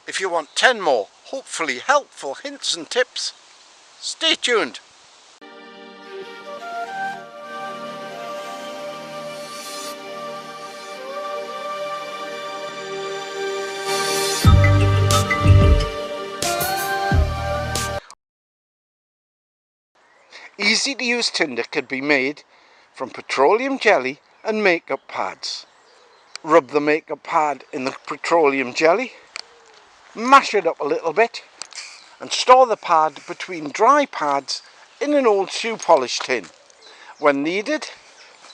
If you want 10 more hopefully helpful hints and tips, stay tuned. Easy to use tinder can be made from petroleum jelly and makeup pads. Rub the makeup pad in the petroleum jelly, mash it up a little bit and store the pad between dry pads in an old shoe polish tin. When needed,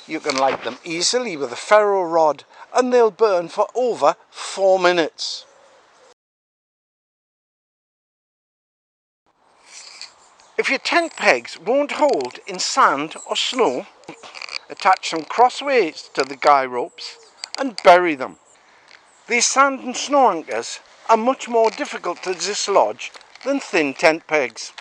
you can light them easily with a ferro rod and they'll burn for over 4 minutes. If your tent pegs won't hold in sand or snow, attach them crossways to the guy ropes and bury them. These sand and snow anchors are much more difficult to dislodge than thin tent pegs.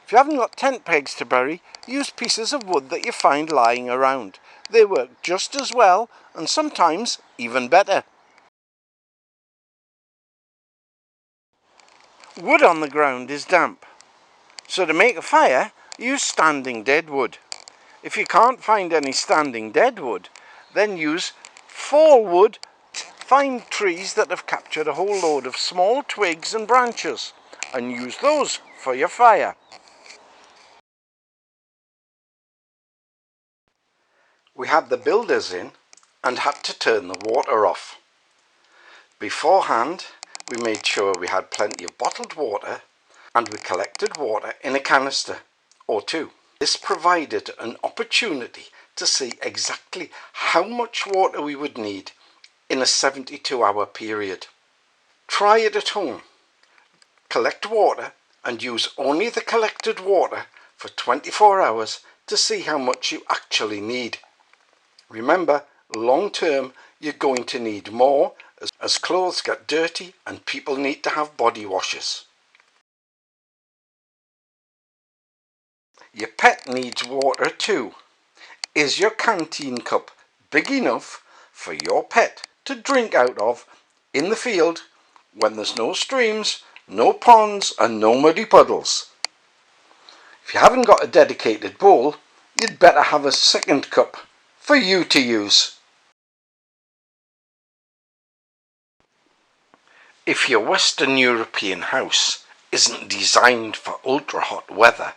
If you haven't got tent pegs to bury, use pieces of wood that you find lying around. They work just as well and sometimes even better. Wood on the ground is damp, so to make a fire, use standing dead wood. If you can't find any standing dead wood, then use fall wood. Find trees that have captured a whole load of small twigs and branches and use those for your fire. We had the builders in and had to turn the water off. Beforehand, we made sure we had plenty of bottled water and we collected water in a canister or two. This provided an opportunity to see exactly how much water we would need in a 72-hour period. Try it at home. Collect water and use only the collected water for 24 hours to see how much you actually need. Remember, long term you're going to need more as clothes get dirty and people need to have body washes. Your pet needs water too. Is your canteen cup big enough for your pet to drink out of in the field when there's no streams, no ponds and no muddy puddles? If you haven't got a dedicated bowl, you'd better have a second cup for you to use. If your Western European house isn't designed for ultra hot weather,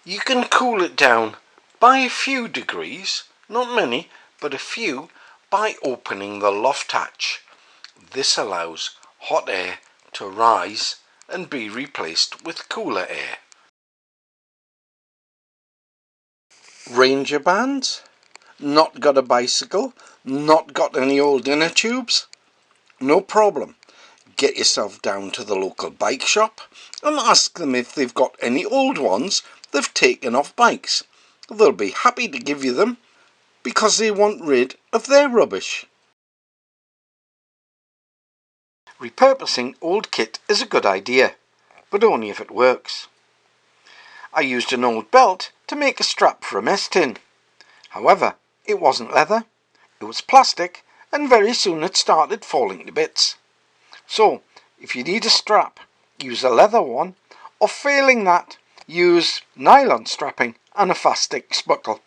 you can cool it down by a few degrees, not many, but a few, by opening the loft hatch. This allows hot air to rise and be replaced with cooler air. Ranger bands? Not got a bicycle? Not got any old inner tubes? No problem. Get yourself down to the local bike shop and ask them if they've got any old ones they've taken off bikes. They'll be happy to give you them because they want rid of their rubbish. Repurposing old kit is a good idea, but only if it works. I used an old belt to make a strap for a mess tin. However, it wasn't leather, it was plastic, and very soon it started falling to bits. So, if you need a strap, use a leather one, or failing that, use nylon strapping and a fast stick spuckle.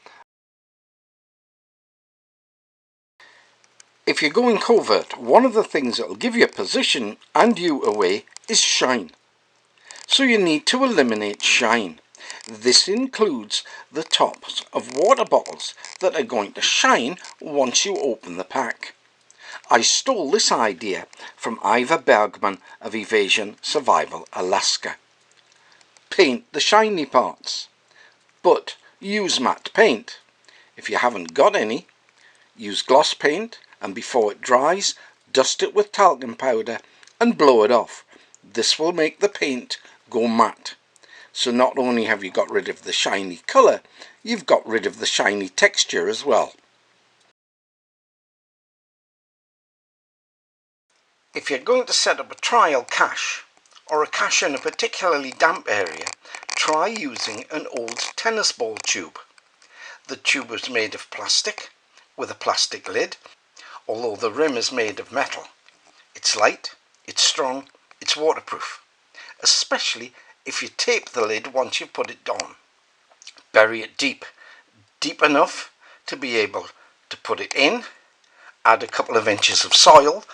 If you're going covert, one of the things that will give your position and you away is shine. So you need to eliminate shine. This includes the tops of water bottles that are going to shine once you open the pack. I stole this idea from Ivar Bergman of Evasion Survival Alaska. Paint the shiny parts, but use matte paint. If you haven't got any, use gloss paint and before it dries, dust it with talcum powder and blow it off. This will make the paint go matte. So not only have you got rid of the shiny colour, you've got rid of the shiny texture as well. If you're going to set up a trial cache, or a cache in a particularly damp area, try using an old tennis ball tube. The tube is made of plastic, with a plastic lid, although the rim is made of metal. It's light, it's strong, it's waterproof, especially if you tape the lid once you put it on. Bury it deep enough to be able to put it in, add a couple of inches of soil,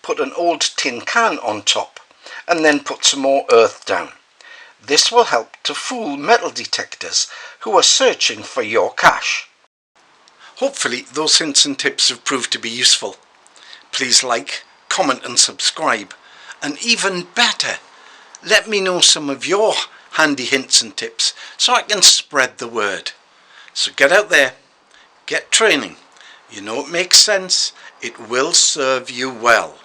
put an old tin can on top, and then put some more earth down. This will help to fool metal detectors who are searching for your cash. Hopefully those hints and tips have proved to be useful. Please like, comment and subscribe. And even better, let me know some of your handy hints and tips so I can spread the word. So get out there, get training. You know it makes sense, it will serve you well.